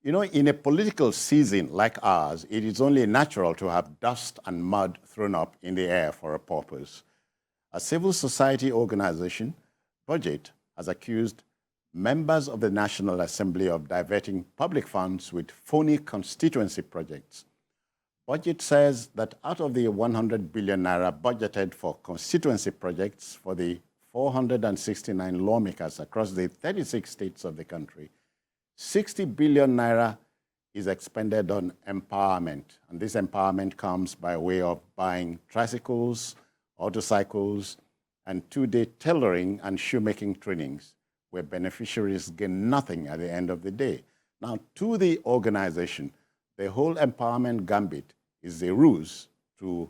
You know, in a political season like ours, it is only natural to have dust and mud thrown up in the air for a purpose. A civil society organization, Budgit, has accused members of the National Assembly of diverting public funds with phony constituency projects. Budget says that out of the 100 billion naira budgeted for constituency projects for the 469 lawmakers across the 36 states of the country, 60 billion naira is expended on empowerment. And this empowerment comes by way of buying tricycles, motorcycles, and two-day tailoring and shoemaking trainings, where beneficiaries gain nothing at the end of the day. Now, to the organization, the whole empowerment gambit is a ruse to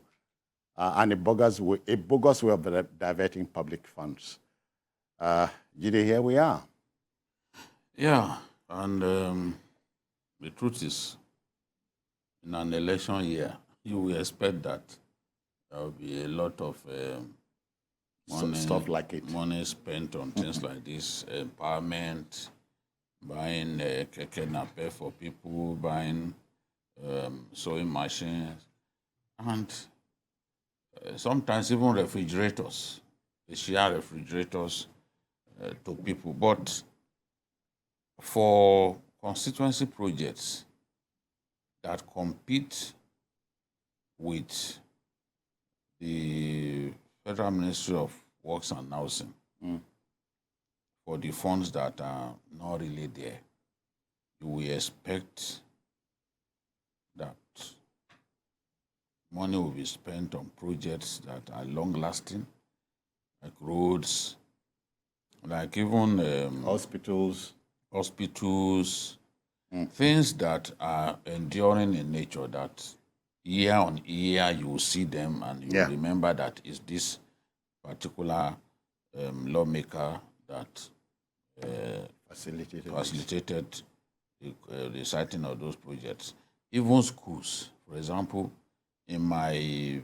and a bogus way of diverting public funds. Jide, here we are. Yeah, and the truth is, in an election year, you will expect that there will be a lot of money, stuff like it. Money spent on things like this, empowerment, buying keke nape for people, buying sewing machines, and sometimes even refrigerators. They share refrigerators to people. But for constituency projects that compete with the Federal Ministry of Works and Housing for the funds that are not really there, you will expect that money will be spent on projects that are long-lasting, like roads, like even hospitals, things that are enduring in nature, that year on year you will see them and you will remember that it's this particular lawmaker that facilitated the siting of those projects. Even schools, for example, in my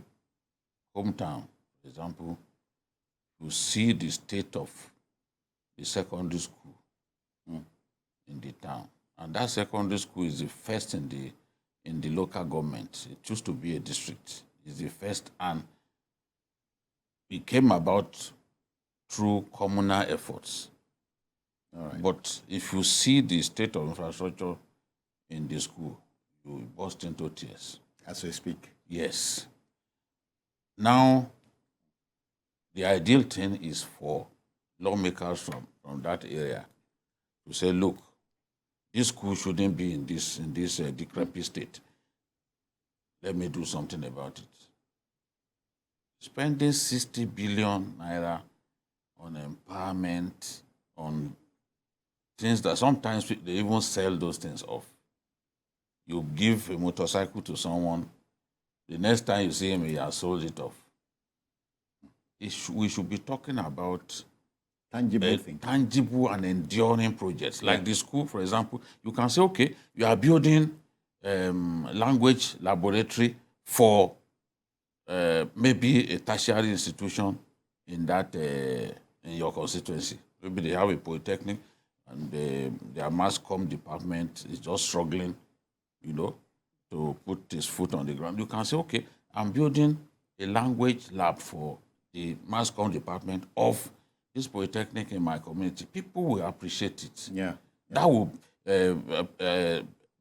hometown, for example, you see the state of the secondary school in the town. And that secondary school is the first in the local government. It used to be a district. It's the first, and it came about through communal efforts. All right. But if you see the state of infrastructure in the school, you burst into tears. As we speak. Yes. Now, the ideal thing is for lawmakers from that area to say, look, this school shouldn't be in this decrepit state. Let me do something about it. Spending 60 billion naira on empowerment, on things that sometimes they even sell those things off. You give a motorcycle to someone, the next time you see him, he has sold it off. We should be talking about tangible and enduring projects. Like the school, for example, you can say, okay, you are building language laboratory for maybe a tertiary institution in that in your constituency. Maybe they have a polytechnic and their mass comm department is just struggling, to put his foot on the ground. You can say, okay, I'm building a language lab for the mass comm department of this polytechnic in my community. People will appreciate it. Yeah. That will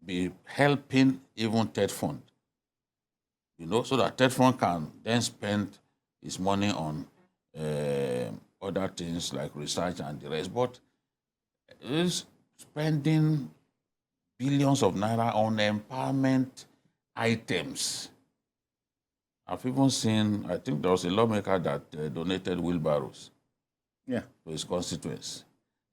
be helping even TED Fund, so that TED Fund can then spend his money on other things like research and the rest. But is spending billions of naira on empowerment items. I've even seen, I think there was a lawmaker that donated wheelbarrows to his constituents.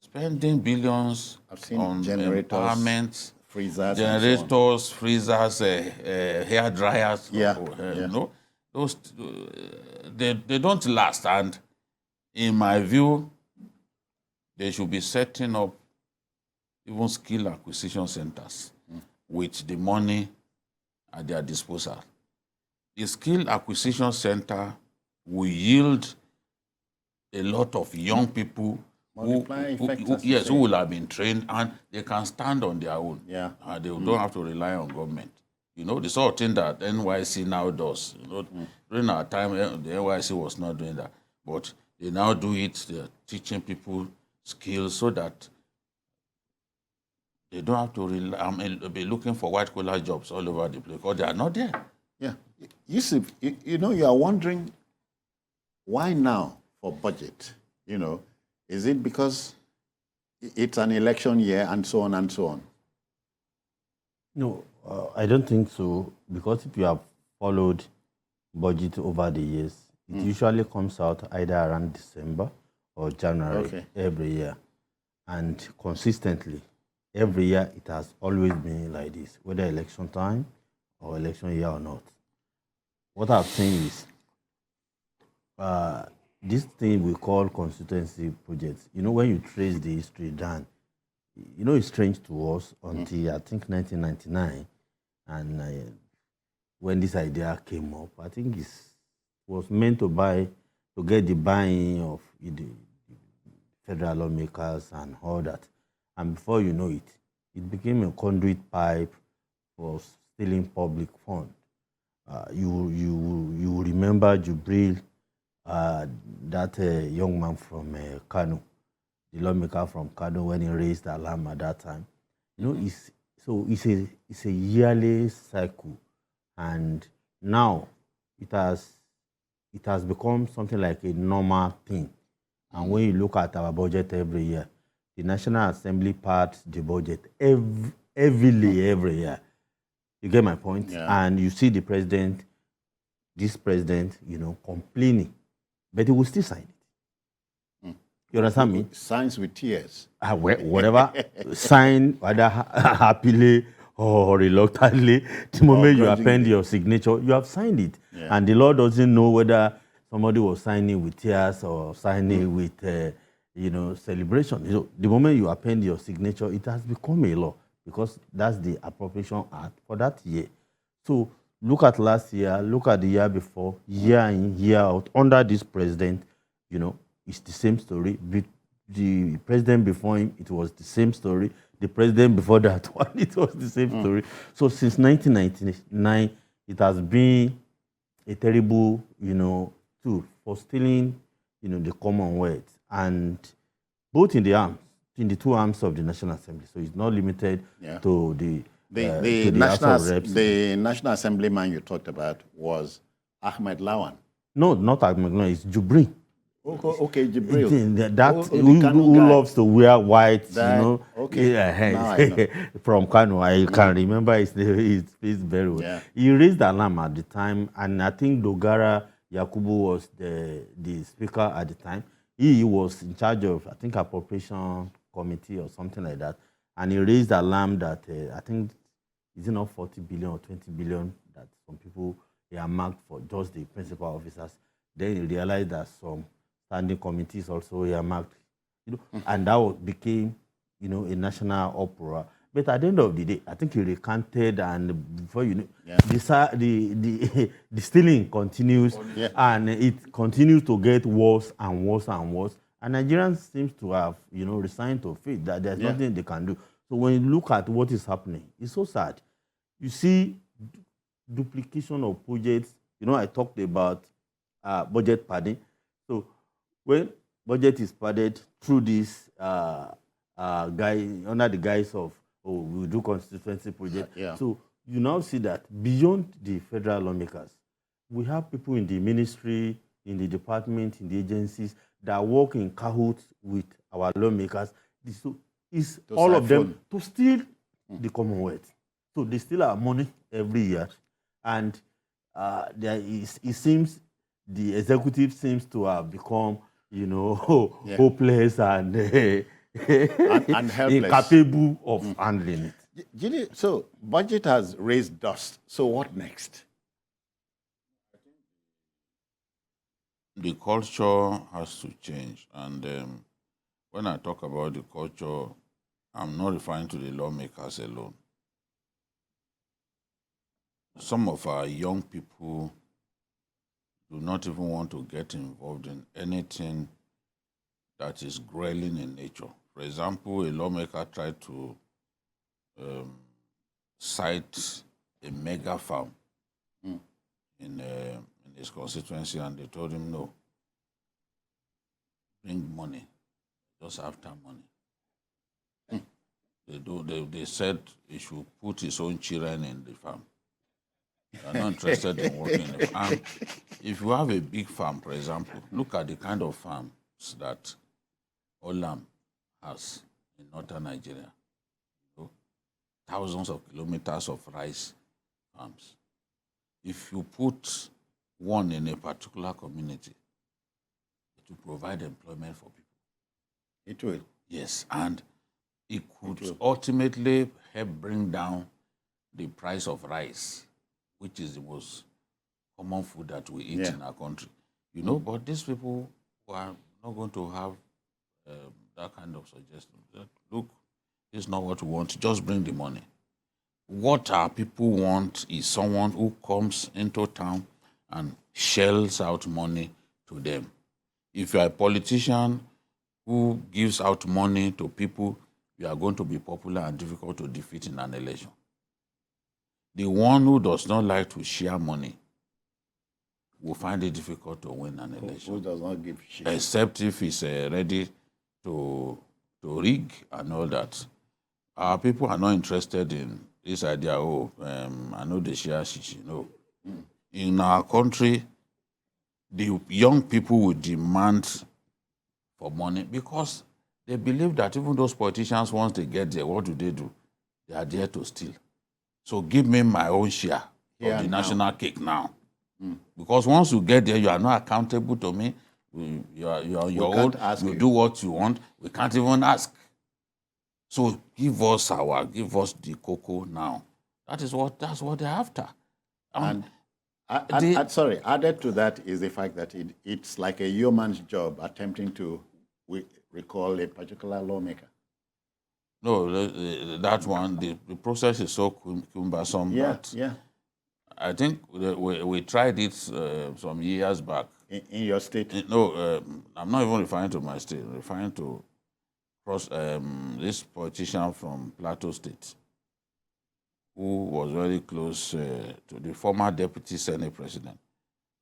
Spending billions on empowerment, freezers, generators, freezers, hair dryers. Those they don't last. And in my view, they should be setting up even skill acquisition centers with the money at their disposal. The skill acquisition center will yield a lot of young people Multiplier effect, as you yes, say. who will have been trained and they can stand on their own. Yeah. They don't have to rely on government. You know, the sort of thing that NYC now does. You know, during our time, the NYC was not doing that. But they now do it. They're teaching people skills so that they don't have to be looking for white-collar jobs all over the place because they are not there. Yeah. Yusuf, you are wondering why now for budget? You know, is it because it's an election year and so on and so on? No, I don't think so. Because if you have followed budget over the years, it usually comes out either around December or January every year. And consistently, every year it has always been like this, whether election time or election year or not. What I've seen is this thing we call constituency projects. You know, when you trace the history down, you know, it's strange to us until I think 1999, and when this idea came up, I think it was meant to get the buy-in of the federal lawmakers and all that. And before you know it, it became a conduit pipe for stealing public funds. You remember Jubril, that young man from Kano, the lawmaker from Kano, when he raised the alarm at that time. You know, it's a yearly cycle, and now it has become something like a normal thing. And when you look at our budget every year, the National Assembly parts the budget heavily every year. You get my point? Yeah. And you see this president, you know, complaining, but he will still sign it. You understand me? Signs with tears. Whatever, sign either happily or reluctantly. The moment you append your signature, you have signed it. Yeah. And the law doesn't know whether somebody was signing with tears or signing with, celebration. So the moment you append your signature, it has become a law because that's the appropriation act for that year. So look at last year, look at the year before, year in, year out. Under this president, you know, it's the same story. The president before him, it was the same story. The president before that one, it was the same story. So since 1999, it has been a terrible, you know, tool for stealing, you know, the Commonwealth, and both in the two arms of the National Assembly. So it's not limited to the House of Reps. The National Assemblyman you talked about was Ahmed Lawan. No, not Ahmed Lawan. It's Jubrin. Okay, Jibril. Who loves to wear white, That, you know. okay. Now I know. From Kano, I can remember his face very well. Yeah. He raised the alarm at the time, and I think Dogara Yakubu was the speaker at the time. He was in charge of, I think, appropriation committee or something like that, and he raised the alarm that I think, is it not 40 billion or 20 billion that some people are marked for just the principal officers. Then he realized that some standing committees also earmarked, you know, and that became, you know, a national uproar. But at the end of the day, I think he recanted, and before you know, the stealing continues, and it continues to get worse and worse and worse. And Nigerians seem to have, you know, resigned to faith that there's nothing they can do. So when you look at what is happening, it's so sad. You see duplication of projects. You know, I talked about budget padding. So when budget is padded through this guy, under the guise of, we'll do constituency project. So you now see that beyond the federal lawmakers, we have people in the ministry, in the department, in the agencies that work in cahoots with our lawmakers. So it's all of them to steal the Commonwealth. So they steal our money every year. And it seems the executive seems to have become, you know, hopeless and helpless, incapable of handling it. So budget has raised dust. So what next? The culture has to change. And when I talk about the culture, I'm not referring to the lawmakers alone. Some of our young people do not even want to get involved in anything that is grueling in nature. For example, a lawmaker tried to cite a mega farm in his constituency, and they told him, no, bring money, just after money. They said he should put his own children in the farm. They are not interested in working in the farm. If you have a big farm, for example, look at the kind of farms that Olam has in northern Nigeria. Thousands of kilometers of rice farms. If you put one in a particular community, it will provide employment for people. It will. Yes, and it could ultimately help bring down the price of rice, which is the most common food that we eat in our country. You know, but these people are not going to have that kind of suggestion. Look, this is not what we want. Just bring the money. What our people want is someone who comes into town and shells out money to them. If you are a politician who gives out money to people, you are going to be popular and difficult to defeat in an election. The one who does not like to share money will find it difficult to win an election. Who does not give shit? Except if he's ready to rig and all that. Our people are not interested in this idea, I know they share shishi. No. In our country, the young people will demand for money because they believe that even those politicians, once they get there, what do? They are there to steal. So give me my own share of the national cake now. Because once you get there, you are not accountable to me. You are on your own. You do what you want. We can't even ask. So give us the cocoa now. That's what they're after. Sorry, added to that is the fact that it's like a yeoman's job attempting to recall a particular lawmaker. No, that one, the process is so cumbersome that I think we tried it some years back. In your state? No, I'm not even referring to my state. I'm referring to this politician from Plateau State who was very close to the former deputy Senate president.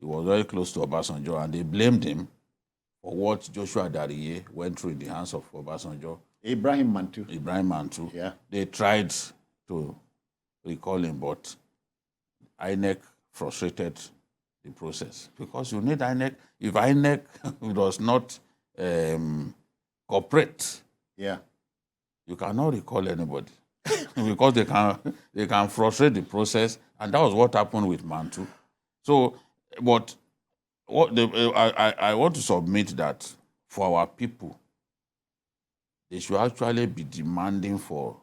He was very close to Obasanjo, and they blamed him for what Joshua Dariye went through in the hands of Obasanjo. Ibrahim Mantu. Yeah. They tried to recall him, but INEC frustrated the process because you need INEC. If INEC does not cooperate, you cannot recall anybody because they can frustrate the process, and that was what happened with Mantu. So, but I want to submit that for our people, they should actually be demanding for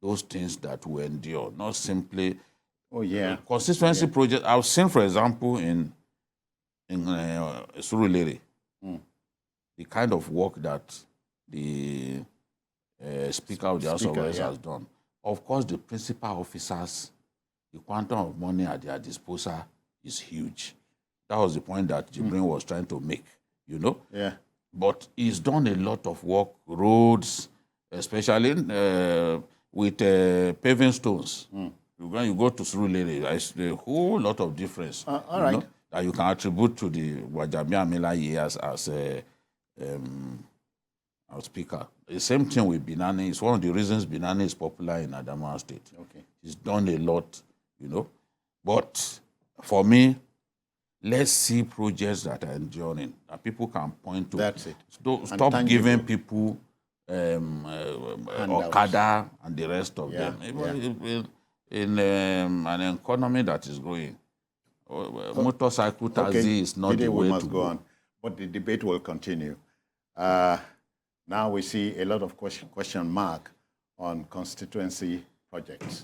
those things that we endure, not simply constituency projects. I've seen, for example, in Surulere, the kind of work that the Speaker of the House of Reps has done. Of course, the principal officers, the quantum of money at their disposal is huge. That was the point that Jibrin was trying to make, you know? Yeah. But he's done a lot of work, roads, especially with paving stones. When you go to Surulere, there's a whole lot of difference. All right. That you can attribute to the Wajabia Mila years as our speaker. The same thing with Binani. It's one of the reasons Binani is popular in Adamawa State. Okay. He's done a lot, you know. But for me, let's see projects that are enduring, that people can point to. That's it. Stop giving people Okada and the rest of them. In an economy that is growing, motorcycle taxi is not the way to go. On. But the debate will continue. Now we see a lot of question mark on constituency projects.